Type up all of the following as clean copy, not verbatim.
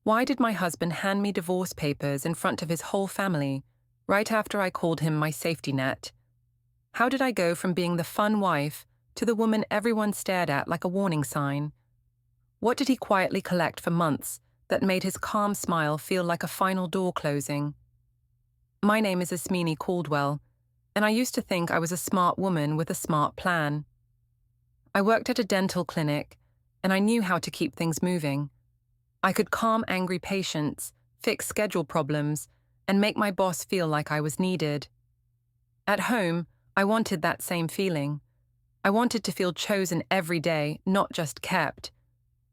Why did my husband hand me divorce papers in front of his whole family, right after I called him my safety net? How did I go from being the fun wife to the woman everyone stared at like a warning sign? What did he quietly collect for months that made his calm smile feel like a final door closing? My name is Ismene Caldwell, and I used to think I was a smart woman with a smart plan. I worked at a dental clinic, and I knew how to keep things moving. I could calm angry patients, fix schedule problems, and make my boss feel like I was needed. At home, I wanted that same feeling. I wanted to feel chosen every day, not just kept.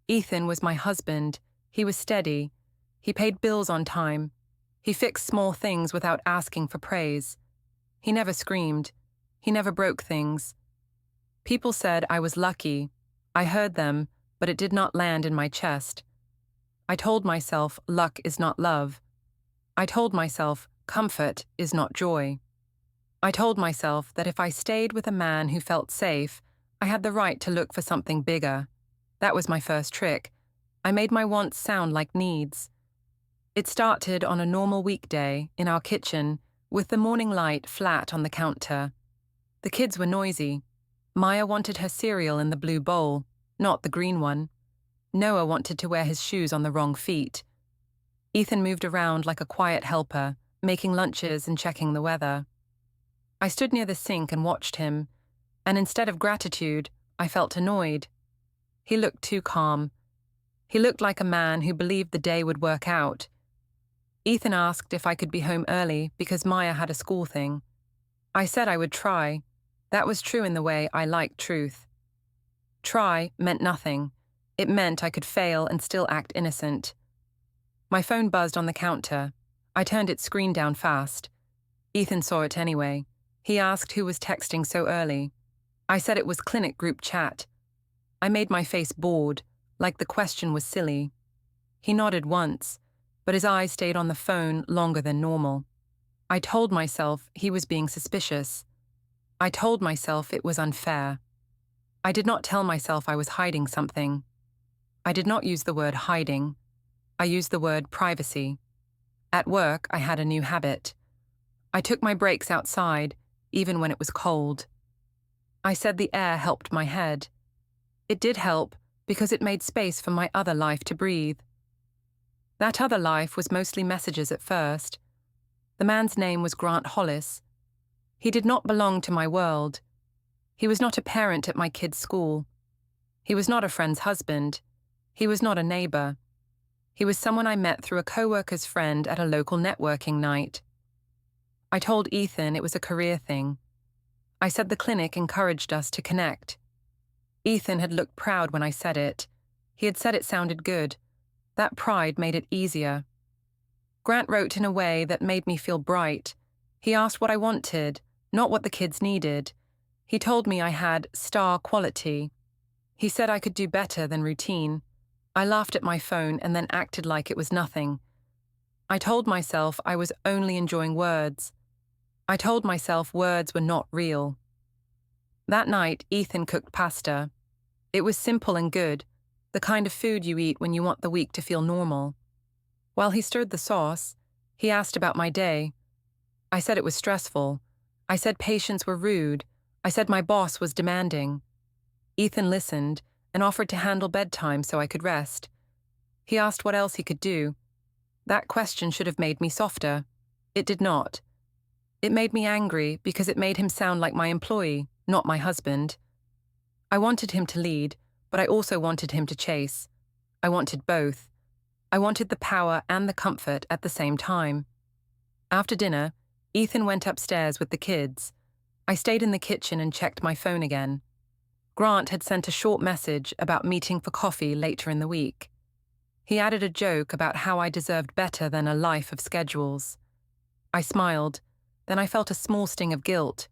Ethan was my husband. He was steady. He paid bills on time. He fixed small things without asking for praise. He never screamed. He never broke things. People said I was lucky. I heard them, but it did not land in my chest. I told myself luck is not love. I told myself comfort is not joy. I told myself that if I stayed with a man who felt safe, I had the right to look for something bigger. That was my first trick. I made my wants sound like needs. It started on a normal weekday in our kitchen with the morning light flat on the counter. The kids were noisy. Maya wanted her cereal in the blue bowl, not the green one. Noah wanted to wear his shoes on the wrong feet. Ethan moved around like a quiet helper, making lunches and checking the weather. I stood near the sink and watched him, and instead of gratitude, I felt annoyed. He looked too calm. He looked like a man who believed the day would work out. Ethan asked if I could be home early because Maya had a school thing. I said I would try. That was true in the way I liked truth. Try meant nothing. It meant I could fail and still act innocent. My phone buzzed on the counter. I turned its screen down fast. Ethan saw it anyway. He asked who was texting so early. I said it was clinic group chat. I made my face bored, like the question was silly. He nodded once, but his eyes stayed on the phone longer than normal. I told myself he was being suspicious. I told myself it was unfair. I did not tell myself I was hiding something. I did not use the word hiding. I used the word privacy. At work, I had a new habit. I took my breaks outside, even when it was cold. I said the air helped my head. It did help because it made space for my other life to breathe. That other life was mostly messages at first. The man's name was Grant Hollis. He did not belong to my world. He was not a parent at my kid's school. He was not a friend's husband. He was not a neighbor. He was someone I met through a coworker's friend at a local networking night. I told Ethan it was a career thing. I said the clinic encouraged us to connect. Ethan had looked proud when I said it. He had said it sounded good. That pride made it easier. Grant wrote in a way that made me feel bright. He asked what I wanted, not what the kids needed. He told me I had star quality. He said I could do better than routine. I laughed at my phone and then acted like it was nothing. I told myself I was only enjoying words. I told myself words were not real. That night, Ethan cooked pasta. It was simple and good, the kind of food you eat when you want the week to feel normal. While he stirred the sauce, he asked about my day. I said it was stressful. I said patients were rude. I said my boss was demanding. Ethan listened and offered to handle bedtime so I could rest. He asked what else he could do. That question should have made me softer. It did not. It made me angry because it made him sound like my employee, not my husband. I wanted him to lead, but I also wanted him to chase. I wanted both. I wanted the power and the comfort at the same time. After dinner, Ethan went upstairs with the kids. I stayed in the kitchen and checked my phone again. Grant had sent a short message about meeting for coffee later in the week. He added a joke about how I deserved better than a life of schedules. I smiled, then I felt a small sting of guilt.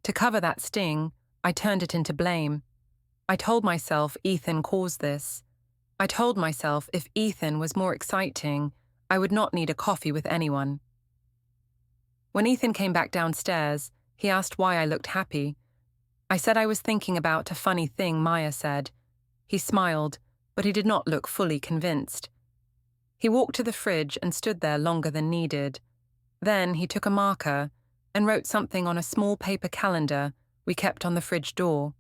To cover that sting, I turned it into blame. I told myself Ethan caused this. I told myself if Ethan was more exciting, I would not need a coffee with anyone. When Ethan came back downstairs, he asked why I looked happy. I said I was thinking about a funny thing Maya said. He smiled, but he did not look fully convinced. He walked to the fridge and stood there longer than needed. Then he took a marker and wrote something on a small paper calendar we kept on the fridge door.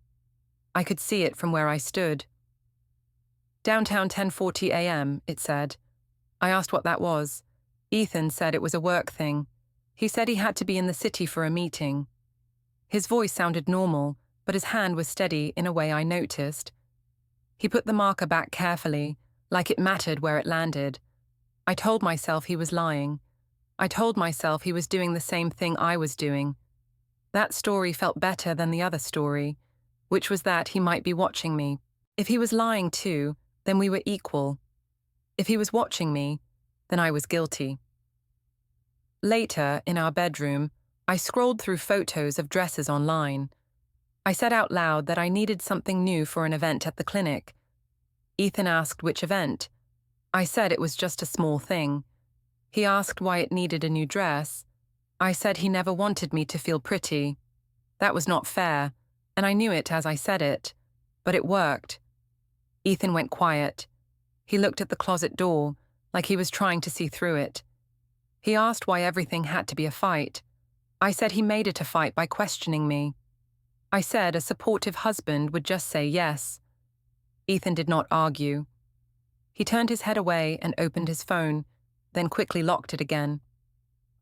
I could see it from where I stood. Downtown 10:40 a.m., it said. I asked what that was. Ethan said it was a work thing. He said he had to be in the city for a meeting. His voice sounded normal, but his hand was steady in a way I noticed. He put the marker back carefully, like it mattered where it landed. I told myself he was lying. I told myself he was doing the same thing I was doing. That story felt better than the other story, which was that he might be watching me. If he was lying too, then we were equal. If he was watching me, then I was guilty. Later, in our bedroom, I scrolled through photos of dresses online. I said out loud that I needed something new for an event at the clinic. Ethan asked which event. I said it was just a small thing. He asked why it needed a new dress. I said he never wanted me to feel pretty. That was not fair, and I knew it as I said it. But it worked. Ethan went quiet. He looked at the closet door, like he was trying to see through it. He asked why everything had to be a fight. I said he made it a fight by questioning me. I said a supportive husband would just say yes. Ethan did not argue. He turned his head away and opened his phone, then quickly locked it again.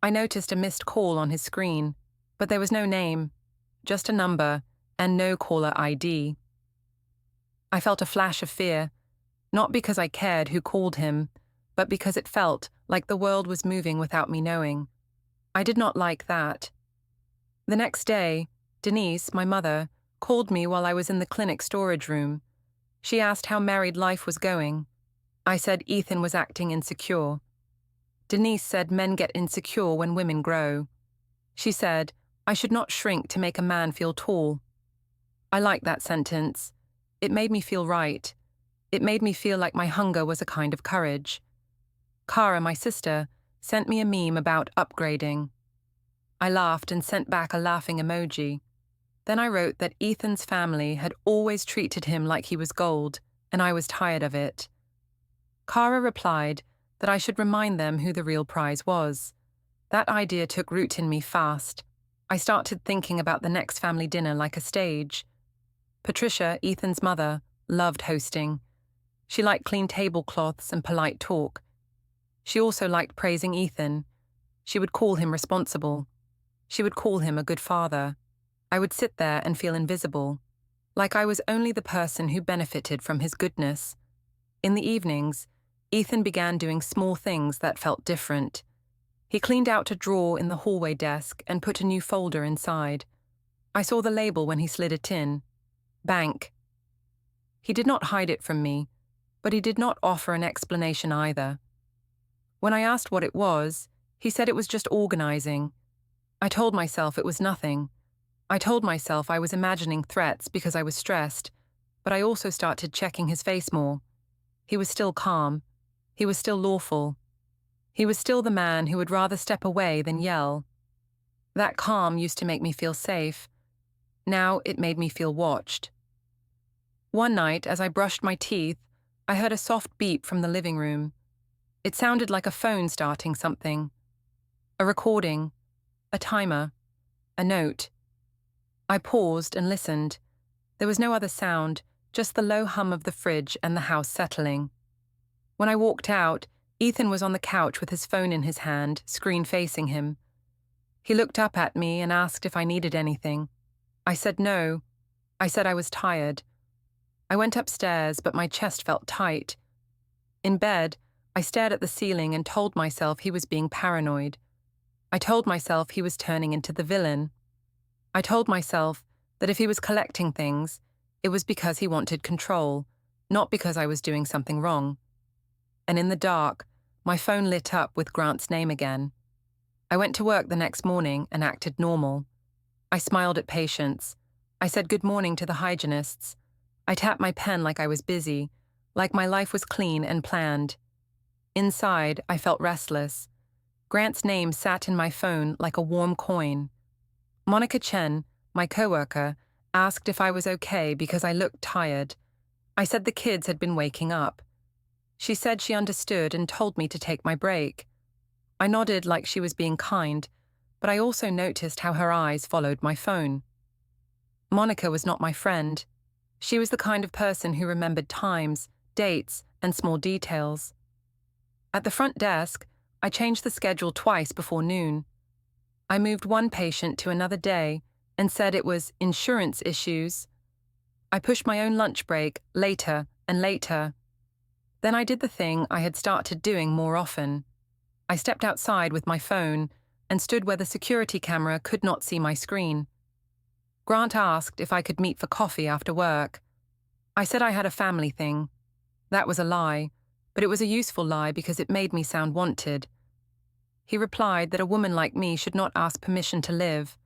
I noticed a missed call on his screen, but there was no name, just a number and no caller ID. I felt a flash of fear, not because I cared who called him, but because it felt like the world was moving without me knowing. I did not like that. The next day, Denise, my mother, called me while I was in the clinic storage room. She asked how married life was going. I said Ethan was acting insecure. Denise said men get insecure when women grow. She said I should not shrink to make a man feel tall. I liked that sentence. It made me feel right. It made me feel like my hunger was a kind of courage. Cara, my sister, sent me a meme about upgrading. I laughed and sent back a laughing emoji. Then I wrote that Ethan's family had always treated him like he was gold, and I was tired of it. Cara replied that I should remind them who the real prize was. That idea took root in me fast. I started thinking about the next family dinner like a stage. Patricia, Ethan's mother, loved hosting. She liked clean tablecloths and polite talk. She also liked praising Ethan. She would call him responsible. She would call him a good father. I would sit there and feel invisible, like I was only the person who benefited from his goodness. In the evenings, Ethan began doing small things that felt different. He cleaned out a drawer in the hallway desk and put a new folder inside. I saw the label when he slid it in. Bank. He did not hide it from me, but he did not offer an explanation either. When I asked what it was, he said it was just organizing. I told myself it was nothing. I told myself I was imagining threats because I was stressed, but I also started checking his face more. He was still calm. He was still lawful. He was still the man who would rather step away than yell. That calm used to make me feel safe. Now it made me feel watched. One night, as I brushed my teeth, I heard a soft beep from the living room. It sounded like a phone starting something. A recording, a timer, a note. I paused and listened. There was no other sound, just the low hum of the fridge and the house settling. When I walked out, Ethan was on the couch with his phone in his hand, screen facing him. He looked up at me and asked if I needed anything. I said no. I said I was tired. I went upstairs, but my chest felt tight. In bed, I stared at the ceiling and told myself he was being paranoid. I told myself he was turning into the villain. I told myself that if he was collecting things, it was because he wanted control, not because I was doing something wrong. And in the dark, my phone lit up with Grant's name again. I went to work the next morning and acted normal. I smiled at patients. I said good morning to the hygienists. I tapped my pen like I was busy, like my life was clean and planned. Inside, I felt restless. Grant's name sat in my phone like a warm coin. Monica Chen, my coworker, asked if I was okay because I looked tired. I said the kids had been waking up. She said she understood and told me to take my break. I nodded like she was being kind, but I also noticed how her eyes followed my phone. Monica was not my friend. She was the kind of person who remembered times, dates, and small details. At the front desk, I changed the schedule twice before noon. I moved one patient to another day and said it was insurance issues. I pushed my own lunch break later and later. Then I did the thing I had started doing more often. I stepped outside with my phone and stood where the security camera could not see my screen. Grant asked if I could meet for coffee after work. I said I had a family thing. That was a lie, but it was a useful lie because it made me sound wanted. He replied that a woman like me should not ask permission to live.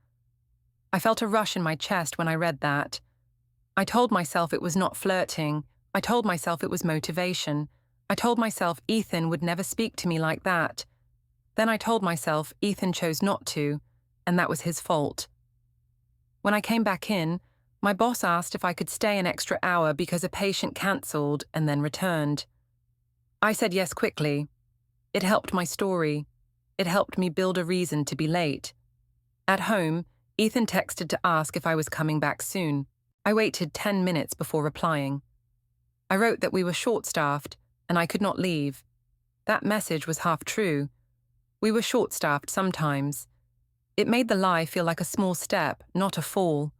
I felt a rush in my chest when I read that. I told myself it was not flirting. I told myself it was motivation. I told myself Ethan would never speak to me like that. Then I told myself Ethan chose not to, and that was his fault. When I came back in, my boss asked if I could stay an extra hour because a patient cancelled and then returned. I said yes quickly. It helped my story. It helped me build a reason to be late. At home, Ethan texted to ask if I was coming back soon. I waited 10 minutes before replying. I wrote that we were short-staffed and I could not leave. That message was half true. We were short-staffed sometimes. It made the lie feel like a small step, not a fall.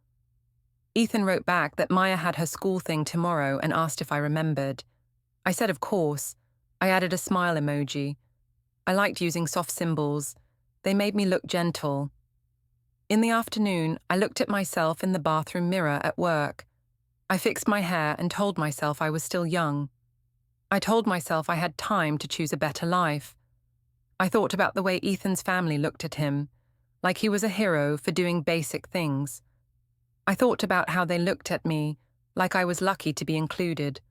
Ethan wrote back that Maya had her school thing tomorrow and asked if I remembered. I said of course. I added a smile emoji. I liked using soft symbols. They made me look gentle. In the afternoon, I looked at myself in the bathroom mirror at work. I fixed my hair and told myself I was still young. I told myself I had time to choose a better life. I thought about the way Ethan's family looked at him, like he was a hero for doing basic things. I thought about how they looked at me, like I was lucky to be included.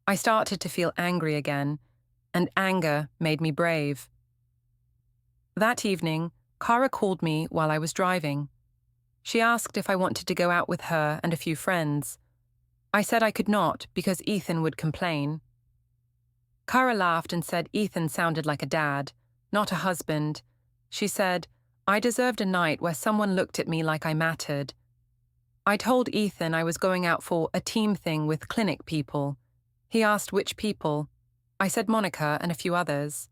I started to feel angry again, and anger made me brave. That evening, Cara called me while I was driving. She asked if I wanted to go out with her and a few friends. I said I could not because Ethan would complain. Cara laughed and said Ethan sounded like a dad, not a husband. She said, I deserved a night where someone looked at me like I mattered. I told Ethan I was going out for a team thing with clinic people. He asked which people. I said Monica and a few others.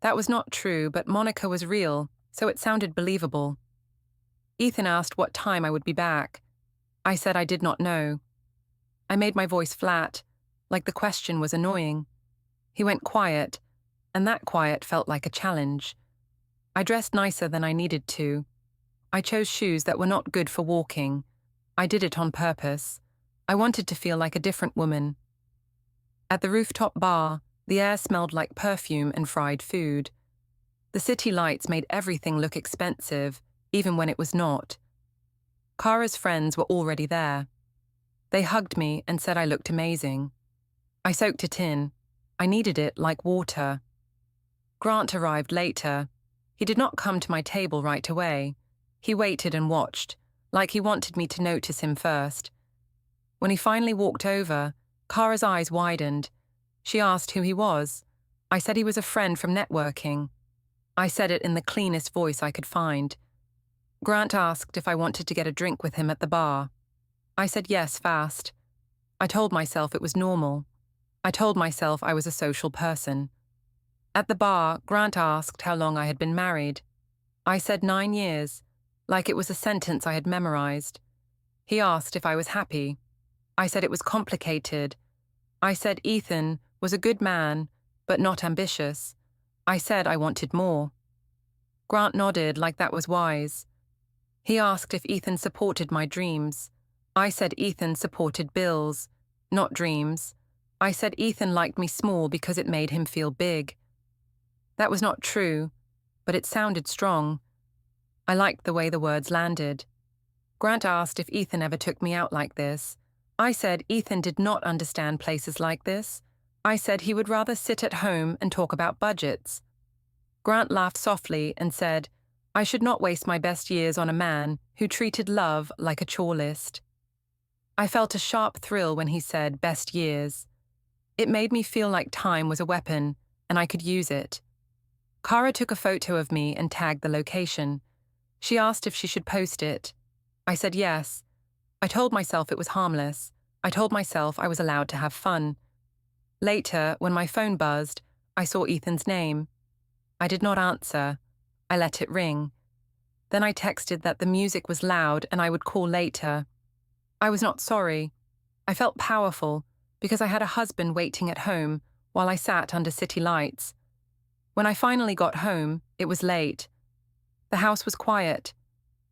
That was not true, but Monica was real, so it sounded believable. Ethan asked what time I would be back. I said I did not know. I made my voice flat, like the question was annoying. He went quiet, and that quiet felt like a challenge. I dressed nicer than I needed to. I chose shoes that were not good for walking. I did it on purpose. I wanted to feel like a different woman. At the rooftop bar, the air smelled like perfume and fried food. The city lights made everything look expensive, even when it was not. Cara's friends were already there. They hugged me and said I looked amazing. I soaked it in. I needed it like water. Grant arrived later. He did not come to my table right away. He waited and watched, like he wanted me to notice him first. When he finally walked over, Cara's eyes widened. She asked who he was. I said he was a friend from networking. I said it in the cleanest voice I could find. Grant asked if I wanted to get a drink with him at the bar. I said yes fast. I told myself it was normal. I told myself I was a social person. At the bar, Grant asked how long I had been married. I said 9 years, like it was a sentence I had memorized. He asked if I was happy. I said it was complicated. I said Ethan was a good man, but not ambitious. I said I wanted more. Grant nodded like that was wise. He asked if Ethan supported my dreams. I said Ethan supported bills, not dreams. I said Ethan liked me small because it made him feel big. That was not true, but it sounded strong. I liked the way the words landed. Grant asked if Ethan ever took me out like this. I said Ethan did not understand places like this. I said he would rather sit at home and talk about budgets. Grant laughed softly and said, I should not waste my best years on a man who treated love like a chore list. I felt a sharp thrill when he said best years. It made me feel like time was a weapon, and I could use it. Kara took a photo of me and tagged the location. She asked if she should post it. I said yes. I told myself it was harmless. I told myself I was allowed to have fun. Later, when my phone buzzed, I saw Ethan's name. I did not answer. I let it ring. Then I texted that the music was loud and I would call later. I was not sorry. I felt powerful because I had a husband waiting at home while I sat under city lights. When I finally got home, it was late. The house was quiet.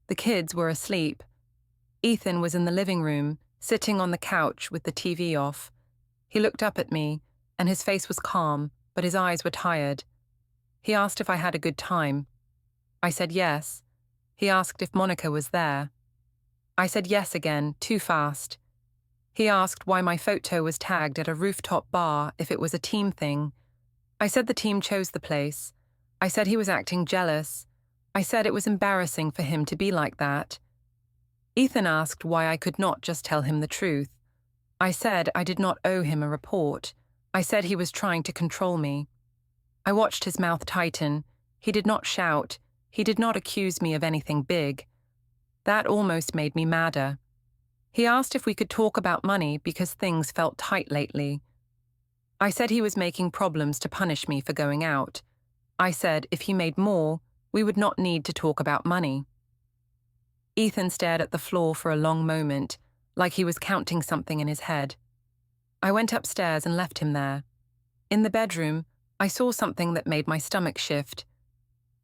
The kids were asleep. Ethan was in the living room, sitting on the couch with the TV off. He looked up at me, and his face was calm, but his eyes were tired. He asked if I had a good time. I said yes. He asked if Monica was there. I said yes again, too fast. He asked why my photo was tagged at a rooftop bar if it was a team thing. I said the team chose the place. I said he was acting jealous. I said it was embarrassing for him to be like that. Ethan asked why I could not just tell him the truth. I said I did not owe him a report. I said he was trying to control me. I watched his mouth tighten. He did not shout. He did not accuse me of anything big. That almost made me madder. He asked if we could talk about money because things felt tight lately. I said he was making problems to punish me for going out. I said if he made more, we would not need to talk about money. Ethan stared at the floor for a long moment, like he was counting something in his head. I went upstairs and left him there. In the bedroom, I saw something that made my stomach shift.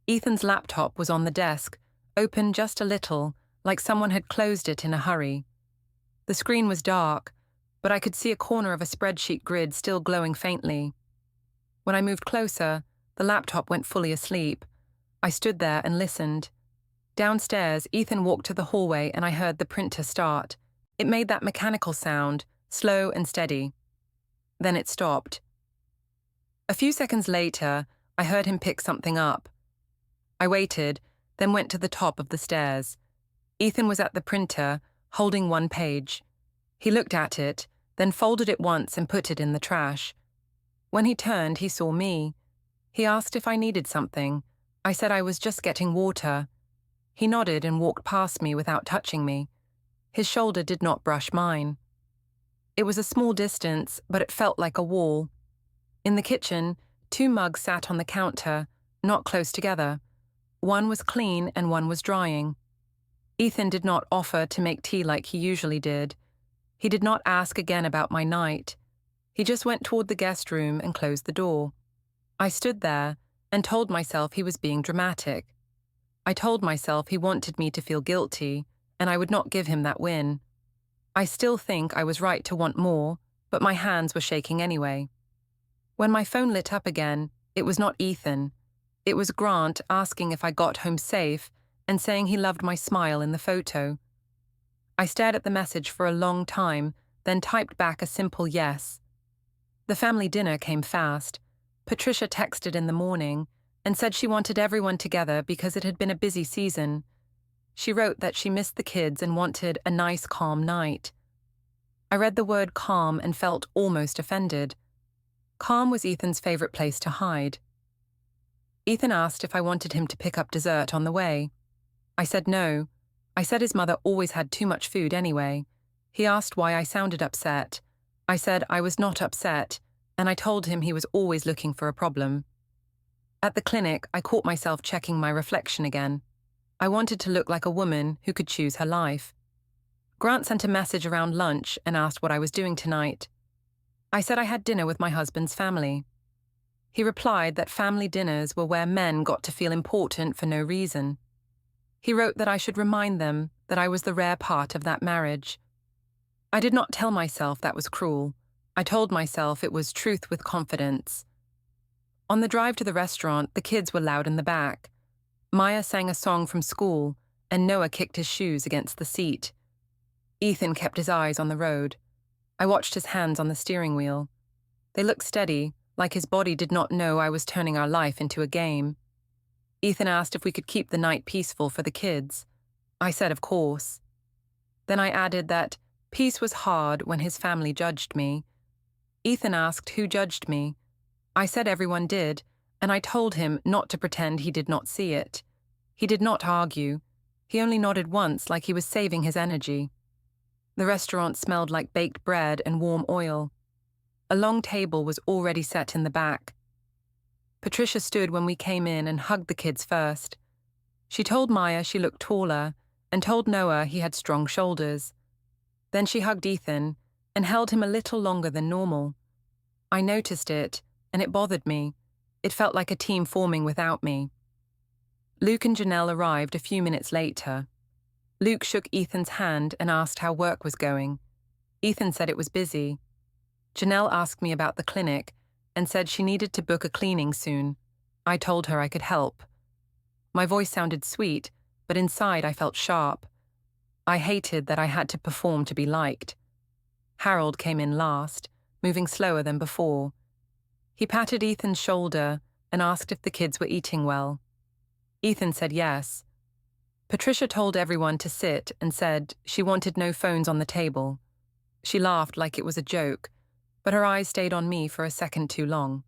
Ethan's laptop was on the desk, open just a little, like someone had closed it in a hurry. The screen was dark, but I could see a corner of a spreadsheet grid still glowing faintly. When I moved closer, the laptop went fully asleep. I stood there and listened. Downstairs, Ethan walked to the hallway and I heard the printer start. It made that mechanical sound, slow and steady. Then it stopped. A few seconds later, I heard him pick something up. I waited, then went to the top of the stairs. Ethan was at the printer, holding one page. He looked at it, then folded it once and put it in the trash. When he turned, he saw me. He asked if I needed something. I said I was just getting water. He nodded and walked past me without touching me. His shoulder did not brush mine. It was a small distance, but it felt like a wall. In the kitchen, 2 mugs sat on the counter, not close together. One was clean and one was drying. Ethan did not offer to make tea like he usually did. He did not ask again about my night. He just went toward the guest room and closed the door. I stood there and told myself he was being dramatic. I told myself he wanted me to feel guilty, and I would not give him that win. I still think I was right to want more, but my hands were shaking anyway. When my phone lit up again, it was not Ethan. It was Grant asking if I got home safe and saying he loved my smile in the photo. I stared at the message for a long time, then typed back a simple yes. The family dinner came fast. Patricia texted in the morning and said she wanted everyone together because it had been a busy season. She wrote that she missed the kids and wanted a nice, calm night. I read the word calm and felt almost offended. Calm was Ethan's favorite place to hide. Ethan asked if I wanted him to pick up dessert on the way. I said no. I said his mother always had too much food anyway. He asked why I sounded upset. I said I was not upset, and I told him he was always looking for a problem. At the clinic, I caught myself checking my reflection again. I wanted to look like a woman who could choose her life. Grant sent a message around lunch and asked what I was doing tonight. I said I had dinner with my husband's family. He replied that family dinners were where men got to feel important for no reason. He wrote that I should remind them that I was the rare part of that marriage. I did not tell myself that was cruel. I told myself it was truth with confidence. On the drive to the restaurant, the kids were loud in the back. Maya sang a song from school, and Noah kicked his shoes against the seat. Ethan kept his eyes on the road. I watched his hands on the steering wheel. They looked steady, like his body did not know I was turning our life into a game. Ethan asked if we could keep the night peaceful for the kids. I said of course. Then I added that peace was hard when his family judged me. Ethan asked who judged me. I said everyone did, and I told him not to pretend he did not see it. He did not argue. He only nodded once like he was saving his energy. The restaurant smelled like baked bread and warm oil. A long table was already set in the back. Patricia stood when we came in and hugged the kids first. She told Maya she looked taller and told Noah he had strong shoulders. Then she hugged Ethan and held him a little longer than normal. I noticed it, and it bothered me. It felt like a team forming without me. Luke and Janelle arrived a few minutes later. Luke shook Ethan's hand and asked how work was going. Ethan said it was busy. Janelle asked me about the clinic and said she needed to book a cleaning soon. I told her I could help. My voice sounded sweet, but inside I felt sharp. I hated that I had to perform to be liked. Harold came in last, moving slower than before. He patted Ethan's shoulder and asked if the kids were eating well. Ethan said yes. Patricia told everyone to sit and said she wanted no phones on the table. She laughed like it was a joke, but her eyes stayed on me for a second too long.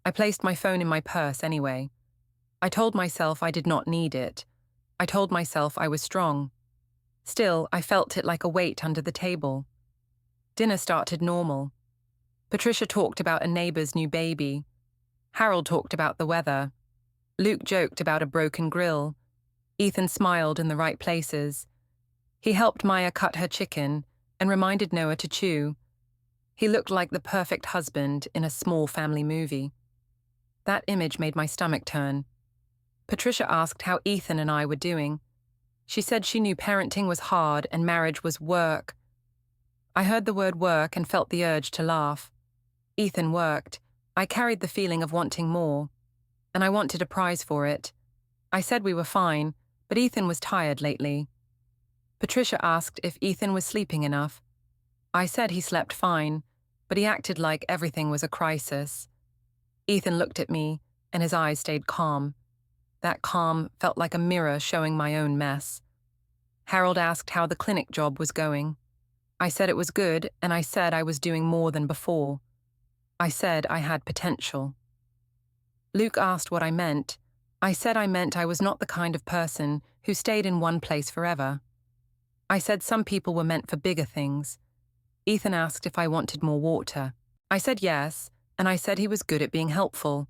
I placed my phone in my purse anyway. I told myself I did not need it. I told myself I was strong. Still, I felt it like a weight under the table. Dinner started normal. Patricia talked about a neighbor's new baby. Harold talked about the weather. Luke joked about a broken grill. Ethan smiled in the right places. He helped Maya cut her chicken and reminded Noah to chew. He looked like the perfect husband in a small family movie. That image made my stomach turn. Patricia asked how Ethan and I were doing. She said she knew parenting was hard and marriage was work. I heard the word work and felt the urge to laugh. Ethan worked. I carried the feeling of wanting more, and I wanted a prize for it. I said we were fine, but Ethan was tired lately. Patricia asked if Ethan was sleeping enough. I said he slept fine, but he acted like everything was a crisis. Ethan looked at me, and his eyes stayed calm. That calm felt like a mirror showing my own mess. Harold asked how the clinic job was going. I said it was good, and I said I was doing more than before. I said I had potential. Luke asked what I meant. I said I meant I was not the kind of person who stayed in one place forever. I said some people were meant for bigger things. Ethan asked if I wanted more water. I said yes, and I said he was good at being helpful.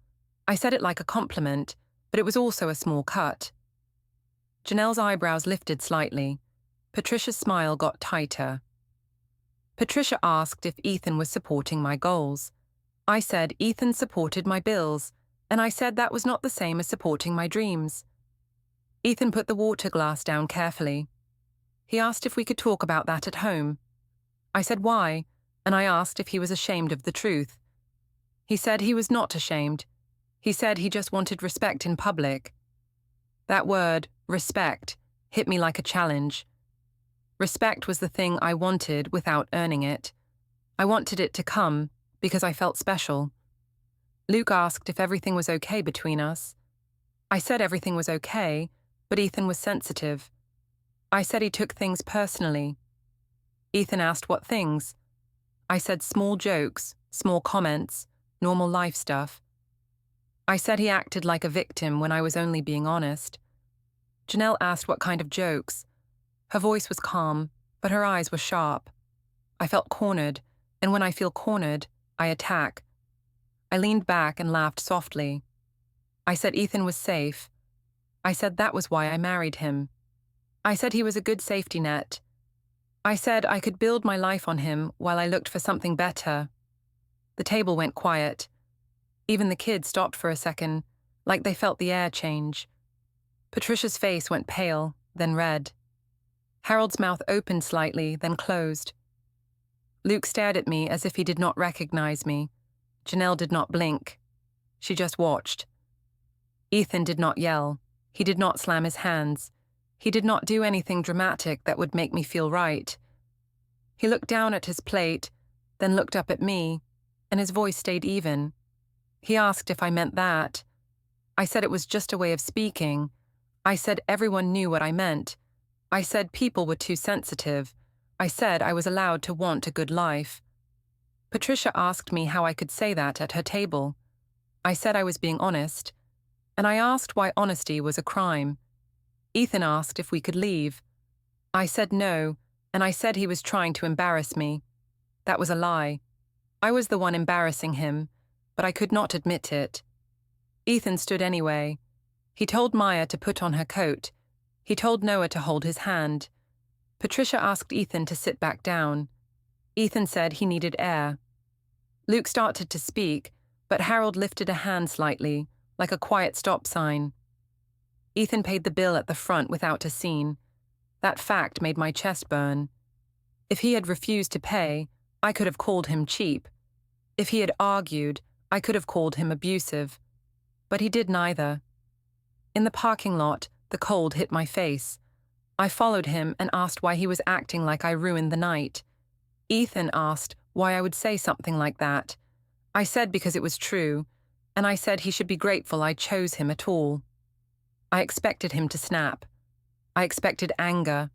I said it like a compliment, but it was also a small cut. Janelle's eyebrows lifted slightly. Patricia's smile got tighter. Patricia asked if Ethan was supporting my goals. I said Ethan supported my bills, and I said that was not the same as supporting my dreams. Ethan put the water glass down carefully. He asked if we could talk about that at home. I said why, and I asked if he was ashamed of the truth. He said he was not ashamed. He said he just wanted respect in public. That word, respect, hit me like a challenge. Respect was the thing I wanted without earning it. I wanted it to come because I felt special. Luke asked if everything was okay between us. I said everything was okay, but Ethan was sensitive. I said he took things personally. Ethan asked what things. I said small jokes, small comments, normal life stuff. I said he acted like a victim when I was only being honest. Janelle asked what kind of jokes. Her voice was calm, but her eyes were sharp. I felt cornered, and when I feel cornered, I attack. I leaned back and laughed softly. I said Ethan was safe. I said that was why I married him. I said he was a good safety net. I said I could build my life on him while I looked for something better. The table went quiet. Even the kids stopped for a second, like they felt the air change. Patricia's face went pale, then red. Harold's mouth opened slightly, then closed. Luke stared at me as if he did not recognize me. Janelle did not blink. She just watched. Ethan did not yell. He did not slam his hands. He did not do anything dramatic that would make me feel right. He looked down at his plate, then looked up at me, and his voice stayed even. He asked if I meant that. I said it was just a way of speaking. I said everyone knew what I meant. I said people were too sensitive. I said I was allowed to want a good life. Patricia asked me how I could say that at her table. I said I was being honest, and I asked why honesty was a crime. Ethan asked if we could leave. I said no, and I said he was trying to embarrass me. That was a lie. I was the one embarrassing him, but I could not admit it. Ethan stood anyway. He told Maya to put on her coat. He told Noah to hold his hand. Patricia asked Ethan to sit back down. Ethan said he needed air. Luke started to speak, but Harold lifted a hand slightly, like a quiet stop sign. Ethan paid the bill at the front without a scene. That fact made my chest burn. If he had refused to pay, I could have called him cheap. If he had argued, I could have called him abusive. But he did neither. In the parking lot, the cold hit my face. I followed him and asked why he was acting like I ruined the night. Ethan asked why I would say something like that. I said because it was true, and I said he should be grateful I chose him at all. I expected him to snap. I expected anger.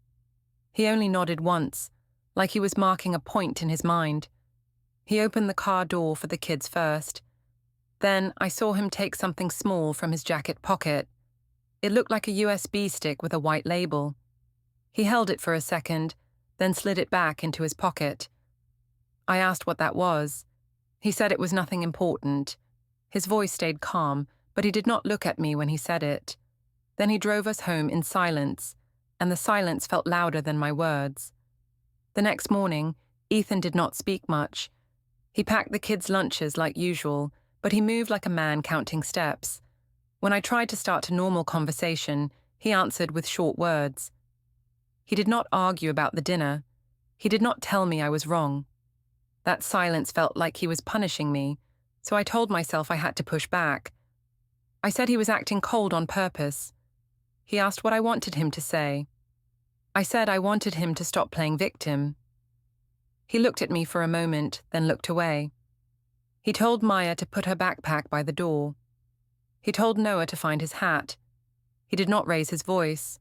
He only nodded once, like he was marking a point in his mind. He opened the car door for the kids first. Then I saw him take something small from his jacket pocket. It looked like a USB stick with a white label. He held it for a second, then slid it back into his pocket. I asked what that was. He said it was nothing important. His voice stayed calm, but he did not look at me when he said it. Then he drove us home in silence, and the silence felt louder than my words. The next morning, Ethan did not speak much. He packed the kids' lunches like usual, but he moved like a man counting steps. When I tried to start a normal conversation, he answered with short words. He did not argue about the dinner. He did not tell me I was wrong. That silence felt like he was punishing me, so I told myself I had to push back. I said he was acting cold on purpose. He asked what I wanted him to say. I said I wanted him to stop playing victim. He looked at me for a moment, then looked away. He told Maya to put her backpack by the door. He told Noah to find his hat. He did not raise his voice.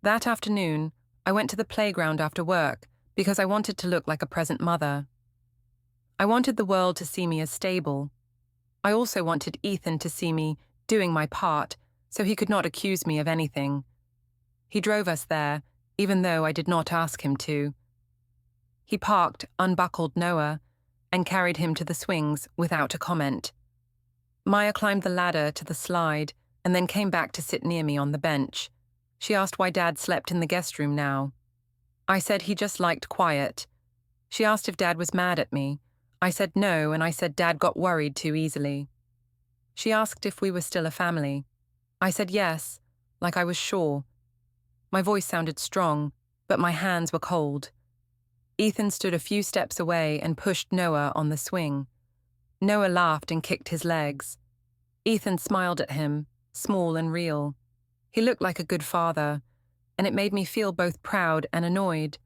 That afternoon, I went to the playground after work because I wanted to look like a present mother. I wanted the world to see me as stable. I also wanted Ethan to see me doing my part so he could not accuse me of anything. He drove us there, even though I did not ask him to. He parked, unbuckled Noah, and carried him to the swings without a comment. Maya climbed the ladder to the slide and then came back to sit near me on the bench. She asked why Dad slept in the guest room now. I said he just liked quiet. She asked if Dad was mad at me. I said no, and I said Dad got worried too easily. She asked if we were still a family. I said yes, like I was sure. My voice sounded strong, but my hands were cold. Ethan stood a few steps away and pushed Noah on the swing. Noah laughed and kicked his legs. Ethan smiled at him, small and real. He looked like a good father, and it made me feel both proud and annoyed.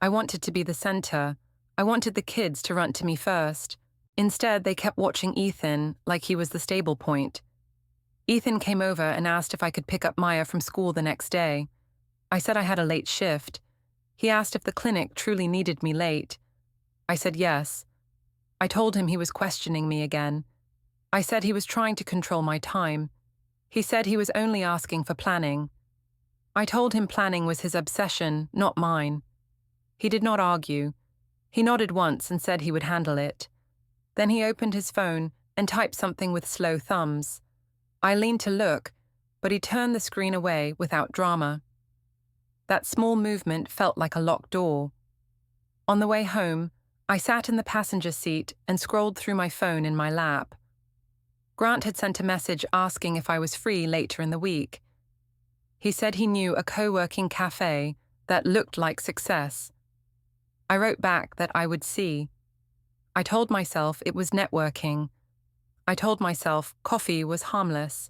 I wanted to be the center. I wanted the kids to run to me first. Instead, they kept watching Ethan like he was the stable point. Ethan came over and asked if I could pick up Maya from school the next day. I said I had a late shift. He asked if the clinic truly needed me late. I said yes. I told him he was questioning me again. I said he was trying to control my time. He said he was only asking for planning. I told him planning was his obsession, not mine. He did not argue. He nodded once and said he would handle it. Then he opened his phone and typed something with slow thumbs. I leaned to look, but he turned the screen away without drama. That small movement felt like a locked door. On the way home, I sat in the passenger seat and scrolled through my phone in my lap. Grant had sent a message asking if I was free later in the week. He said he knew a co-working cafe that looked like success. I wrote back that I would see. I told myself it was networking. I told myself coffee was harmless.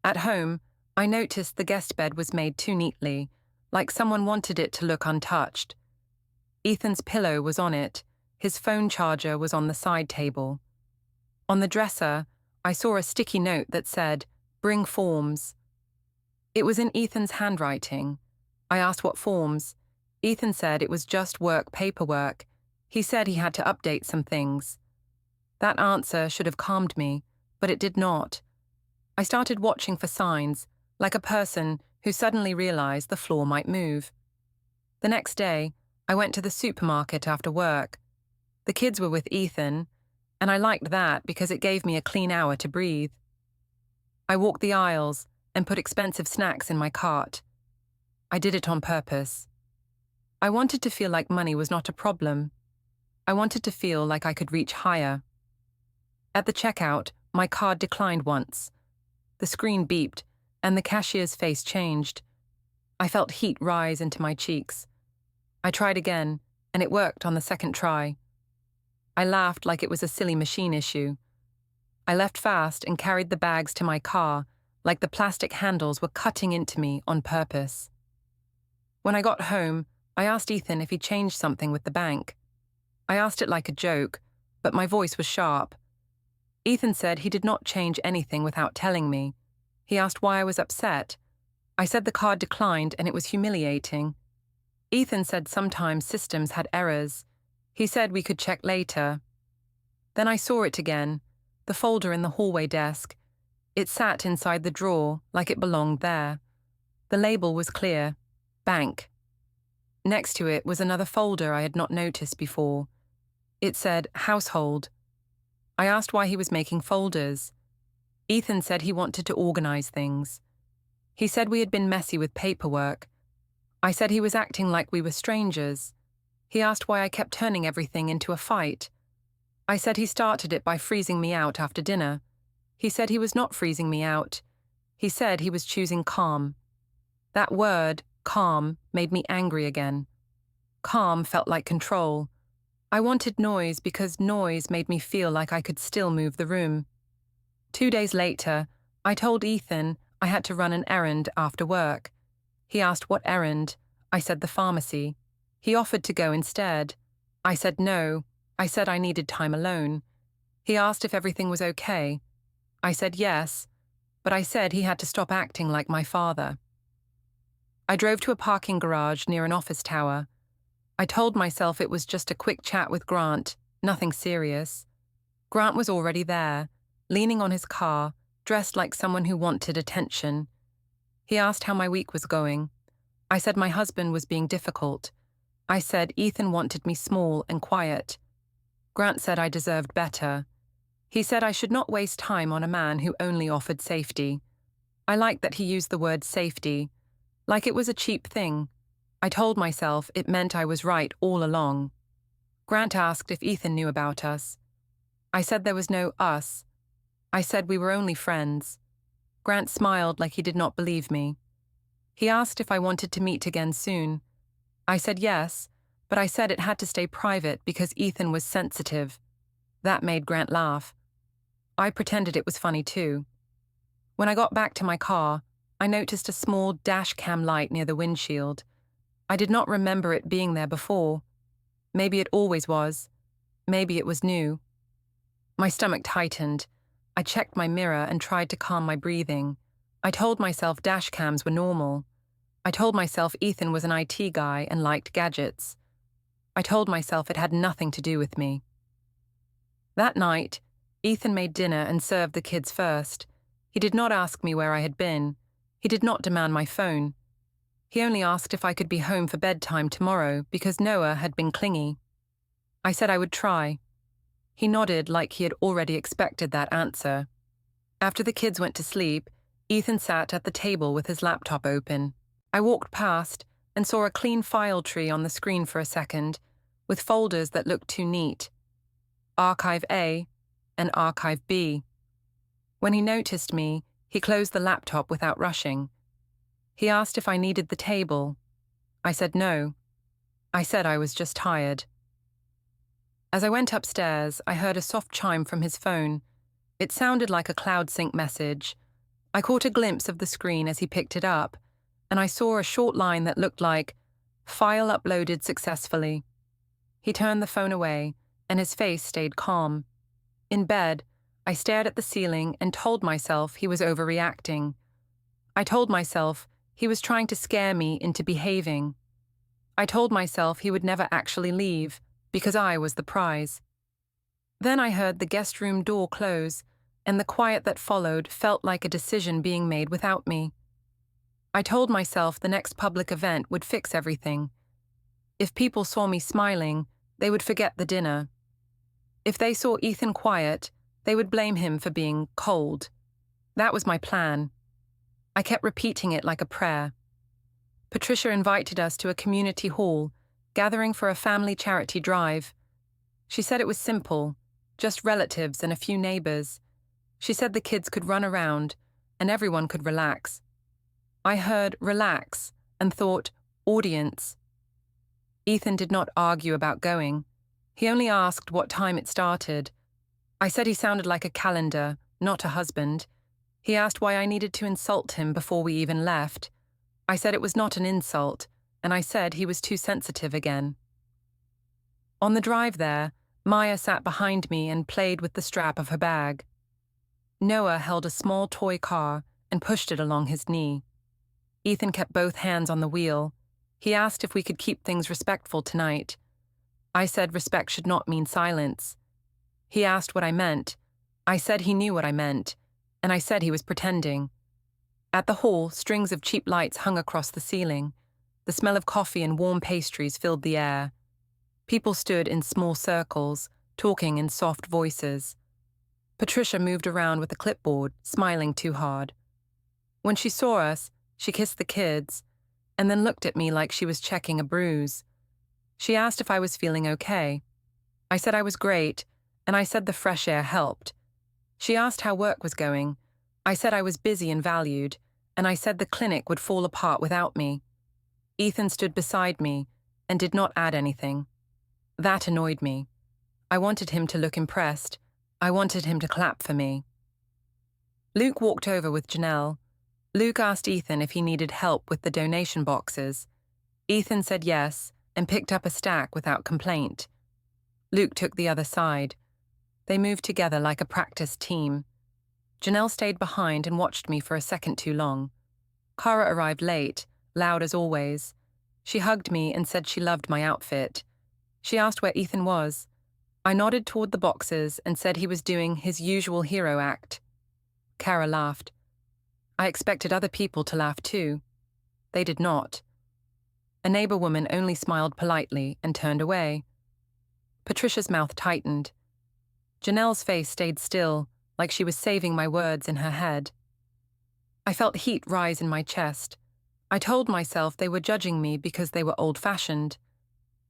At home, I noticed the guest bed was made too neatly, like someone wanted it to look untouched. Ethan's pillow was on it. His phone charger was on the side table. On the dresser, I saw a sticky note that said, "Bring forms." It was in Ethan's handwriting. I asked what forms. Ethan said it was just work paperwork. He said he had to update some things. That answer should have calmed me, but it did not. I started watching for signs, like a person who suddenly realized the floor might move. The next day, I went to the supermarket after work. The kids were with Ethan, and I liked that because it gave me a clean hour to breathe. I walked the aisles and put expensive snacks in my cart. I did it on purpose. I wanted to feel like money was not a problem. I wanted to feel like I could reach higher. At the checkout, my card declined once. The screen beeped, and the cashier's face changed. I felt heat rise into my cheeks. I tried again, and it worked on the second try. I laughed like it was a silly machine issue. I left fast and carried the bags to my car, like the plastic handles were cutting into me on purpose. When I got home, I asked Ethan if he changed something with the bank. I asked it like a joke, but my voice was sharp. Ethan said he did not change anything without telling me. He asked why I was upset. I said the card declined and it was humiliating. Ethan said sometimes systems had errors. He said we could check later. Then I saw it again, the folder in the hallway desk. It sat inside the drawer like it belonged there. The label was clear, bank. Next to it was another folder I had not noticed before. It said household. I asked why he was making folders. Ethan said he wanted to organize things. He said we had been messy with paperwork. I said he was acting like we were strangers. He asked why I kept turning everything into a fight. I said he started it by freezing me out after dinner. He said he was not freezing me out. He said he was choosing calm. That word, calm, made me angry again. Calm felt like control. I wanted noise because noise made me feel like I could still move the room. 2 days later, I told Ethan I had to run an errand after work. He asked what errand. I said the pharmacy. He offered to go instead. I said no. I said I needed time alone. He asked if everything was okay. I said yes, but I said he had to stop acting like my father. I drove to a parking garage near an office tower. I told myself it was just a quick chat with Grant, nothing serious. Grant was already there, leaning on his car, dressed like someone who wanted attention. He asked how my week was going. I said my husband was being difficult. I said Ethan wanted me small and quiet. Grant said I deserved better. He said I should not waste time on a man who only offered safety. I liked that he used the word safety, like it was a cheap thing. I told myself it meant I was right all along. Grant asked if Ethan knew about us. I said there was no us. I said we were only friends. Grant smiled like he did not believe me. He asked if I wanted to meet again soon. I said yes, but I said it had to stay private because Ethan was sensitive. That made Grant laugh. I pretended it was funny too. When I got back to my car, I noticed a small dash cam light near the windshield. I did not remember it being there before. Maybe it always was. Maybe it was new. My stomach tightened. I checked my mirror and tried to calm my breathing. I told myself dash cams were normal. I told myself Ethan was an IT guy and liked gadgets. I told myself it had nothing to do with me. That night, Ethan made dinner and served the kids first. He did not ask me where I had been. He did not demand my phone. He only asked if I could be home for bedtime tomorrow because Noah had been clingy. I said I would try. He nodded like he had already expected that answer. After the kids went to sleep, Ethan sat at the table with his laptop open. I walked past and saw a clean file tree on the screen for a second, with folders that looked too neat. Archive A and Archive B. When he noticed me, he closed the laptop without rushing. He asked if I needed the table. I said no. I said I was just tired. As I went upstairs, I heard a soft chime from his phone. It sounded like a cloud sync message. I caught a glimpse of the screen as he picked it up, and I saw a short line that looked like, "File uploaded successfully." He turned the phone away, and his face stayed calm. In bed, I stared at the ceiling and told myself he was overreacting. I told myself he was trying to scare me into behaving. I told myself he would never actually leave, because I was the prize. Then I heard the guest room door close, and the quiet that followed felt like a decision being made without me. I told myself the next public event would fix everything. If people saw me smiling, they would forget the dinner. If they saw Ethan quiet, they would blame him for being cold. That was my plan. I kept repeating it like a prayer. Patricia invited us to a community hall, gathering for a family charity drive. She said it was simple, just relatives and a few neighbors. She said the kids could run around and everyone could relax. I heard relax and thought audience. Ethan did not argue about going. He only asked what time it started. I said he sounded like a calendar, not a husband. He asked why I needed to insult him before we even left. I said it was not an insult, and I said he was too sensitive again. On the drive there, Maya sat behind me and played with the strap of her bag. Noah held a small toy car and pushed it along his knee. Ethan kept both hands on the wheel. He asked if we could keep things respectful tonight. I said respect should not mean silence. He asked what I meant. I said he knew what I meant, and I said he was pretending. At the hall, strings of cheap lights hung across the ceiling. The smell of coffee and warm pastries filled the air. People stood in small circles, talking in soft voices. Patricia moved around with a clipboard, smiling too hard. When she saw us, she kissed the kids, and then looked at me like she was checking a bruise. She asked if I was feeling okay. I said I was great, and I said the fresh air helped. She asked how work was going. I said I was busy and valued, and I said the clinic would fall apart without me. Ethan stood beside me and did not add anything. That annoyed me. I wanted him to look impressed. I wanted him to clap for me. Luke walked over with Janelle. Luke asked Ethan if he needed help with the donation boxes. Ethan said yes and picked up a stack without complaint. Luke took the other side. They moved together like a practiced team. Janelle stayed behind and watched me for a second too long. Cara arrived late, loud as always. She hugged me and said she loved my outfit. She asked where Ethan was. I nodded toward the boxes and said he was doing his usual hero act. Cara laughed. I expected other people to laugh too. They did not. A neighbor woman only smiled politely and turned away. Patricia's mouth tightened. Janelle's face stayed still, like she was saving my words in her head. I felt heat rise in my chest. I told myself they were judging me because they were old-fashioned.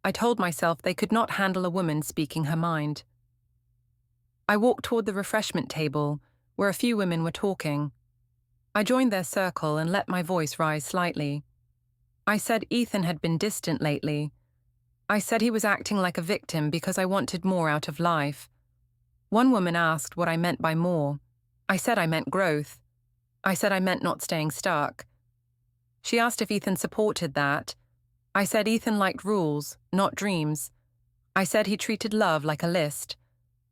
I told myself they could not handle a woman speaking her mind. I walked toward the refreshment table, where a few women were talking. I joined their circle and let my voice rise slightly. I said Ethan had been distant lately. I said he was acting like a victim because I wanted more out of life. One woman asked what I meant by more. I said I meant growth. I said I meant not staying stuck. She asked if Ethan supported that. I said Ethan liked rules, not dreams. I said he treated love like a list.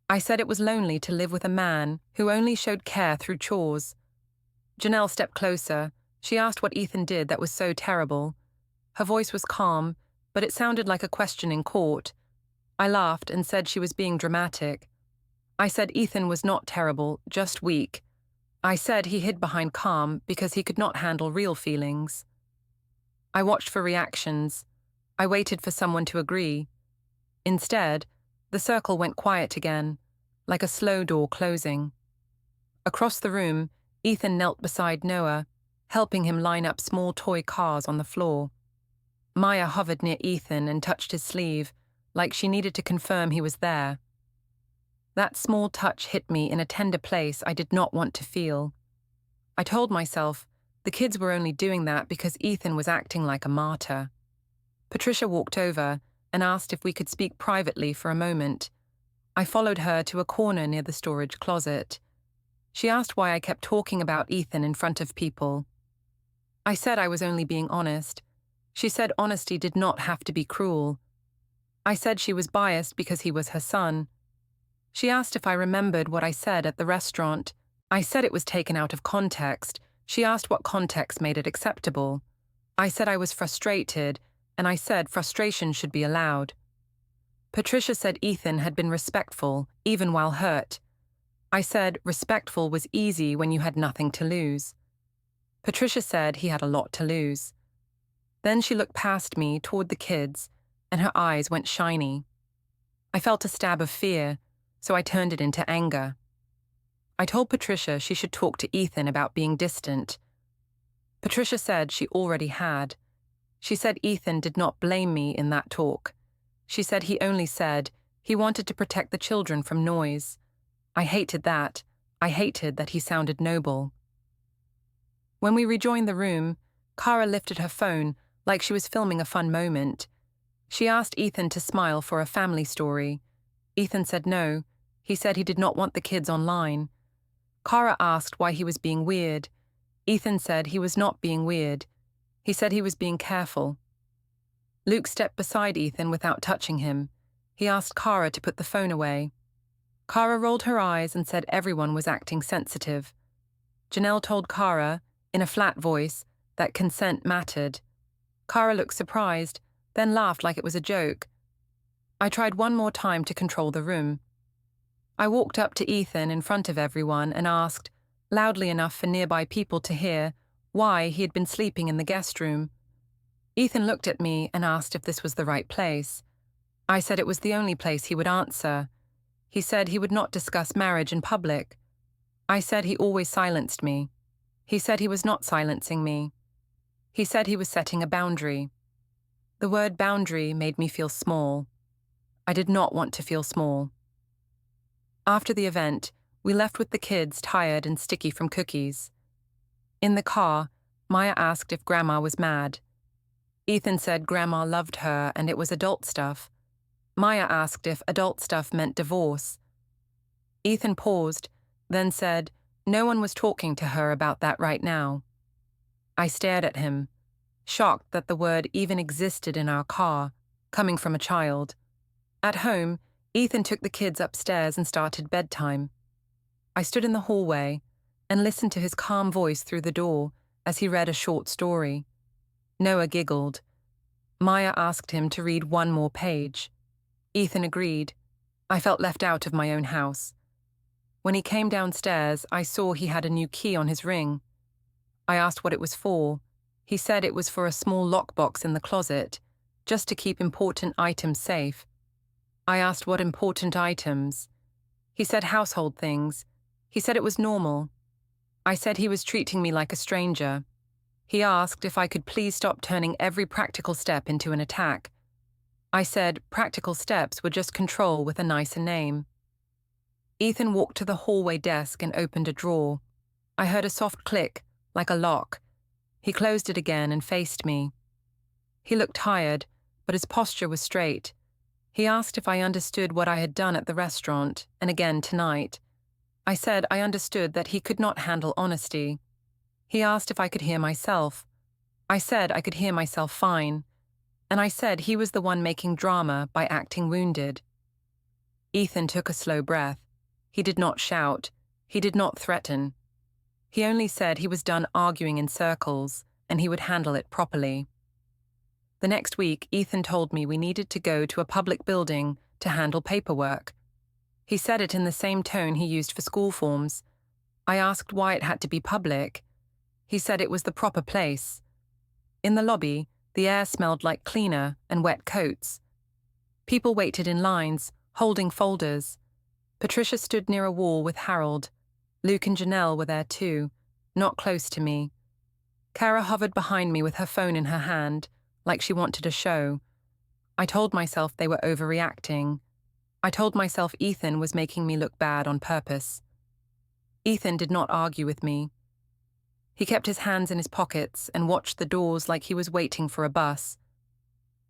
I said it was lonely to live with a man who only showed care through chores. Janelle stepped closer. She asked what Ethan did that was so terrible. Her voice was calm, but it sounded like a question in court. I laughed and said she was being dramatic. I said Ethan was not terrible, just weak. I said he hid behind calm because he could not handle real feelings. I watched for reactions. I waited for someone to agree. Instead, the circle went quiet again, like a slow door closing. Across the room, Ethan knelt beside Noah, helping him line up small toy cars on the floor. Maya hovered near Ethan and touched his sleeve, like she needed to confirm he was there. That small touch hit me in a tender place I did not want to feel. I told myself the kids were only doing that because Ethan was acting like a martyr. Patricia walked over and asked if we could speak privately for a moment. I followed her to a corner near the storage closet. She asked why I kept talking about Ethan in front of people. I said I was only being honest. She said honesty did not have to be cruel. I said she was biased because he was her son. She asked if I remembered what I said at the restaurant. I said it was taken out of context. She asked what context made it acceptable. I said I was frustrated, and I said frustration should be allowed. Patricia said Ethan had been respectful, even while hurt. I said respectful was easy when you had nothing to lose. Patricia said he had a lot to lose. Then she looked past me toward the kids, and her eyes went shiny. I felt a stab of fear, so I turned it into anger. I told Patricia she should talk to Ethan about being distant. Patricia said she already had. She said Ethan did not blame me in that talk. She said he only said he wanted to protect the children from noise. I hated that. I hated that he sounded noble. When we rejoined the room, Cara lifted her phone like she was filming a fun moment. She asked Ethan to smile for a family story. Ethan said no. He said he did not want the kids online. Cara asked why he was being weird. Ethan said he was not being weird. He said he was being careful. Luke stepped beside Ethan without touching him. He asked Cara to put the phone away. Cara rolled her eyes and said everyone was acting sensitive. Janelle told Cara, in a flat voice, that consent mattered. Cara looked surprised, then laughed like it was a joke. I tried one more time to control the room. I walked up to Ethan in front of everyone and asked, loudly enough for nearby people to hear, why he had been sleeping in the guest room. Ethan looked at me and asked if this was the right place. I said it was the only place he would answer. He said he would not discuss marriage in public. I said he always silenced me. He said he was not silencing me. He said he was setting a boundary. The word boundary made me feel small. I did not want to feel small. After the event, we left with the kids tired and sticky from cookies. In the car, Maya asked if Grandma was mad. Ethan said Grandma loved her and it was adult stuff. Maya asked if adult stuff meant divorce. Ethan paused, then said no one was talking to her about that right now. I stared at him, shocked that the word even existed in our car, coming from a child. At home, Ethan took the kids upstairs and started bedtime. I stood in the hallway and listened to his calm voice through the door as he read a short story. Noah giggled. Maya asked him to read one more page. Ethan agreed. I felt left out of my own house. When he came downstairs, I saw he had a new key on his ring. I asked what it was for. He said it was for a small lockbox in the closet, just to keep important items safe. I asked what important items. He said household things. He said it was normal. I said he was treating me like a stranger. He asked if I could please stop turning every practical step into an attack. I said practical steps were just control with a nicer name. Ethan walked to the hallway desk and opened a drawer. I heard a soft click, like a lock. He closed it again and faced me. He looked tired, but his posture was straight. He asked if I understood what I had done at the restaurant, and again tonight. I said I understood that he could not handle honesty. He asked if I could hear myself. I said I could hear myself fine. And I said he was the one making drama by acting wounded. Ethan took a slow breath. He did not shout. He did not threaten. He only said he was done arguing in circles, and he would handle it properly. The next week, Ethan told me we needed to go to a public building to handle paperwork. He said it in the same tone he used for school forms. I asked why it had to be public. He said it was the proper place. In the lobby, the air smelled like cleaner and wet coats. People waited in lines, holding folders. Patricia stood near a wall with Harold. Luke and Janelle were there too, not close to me. Cara hovered behind me with her phone in her hand, like she wanted a show. I told myself they were overreacting. I told myself Ethan was making me look bad on purpose. Ethan did not argue with me. He kept his hands in his pockets and watched the doors like he was waiting for a bus.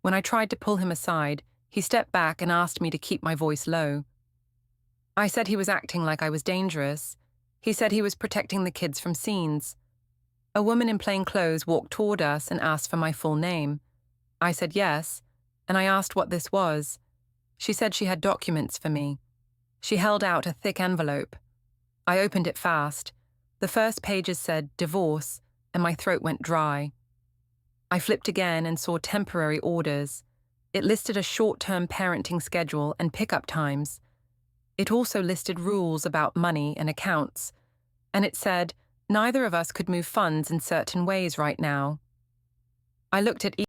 When I tried to pull him aside, he stepped back and asked me to keep my voice low. I said he was acting like I was dangerous. He said he was protecting the kids from scenes. A woman in plain clothes walked toward us and asked for my full name. I said yes, and I asked what this was. She said she had documents for me. She held out a thick envelope. I opened it fast. The first pages said divorce, and my throat went dry. I flipped again and saw temporary orders. It listed a short-term parenting schedule and pickup times. It also listed rules about money and accounts. And it said, neither of us could move funds in certain ways right now. I looked at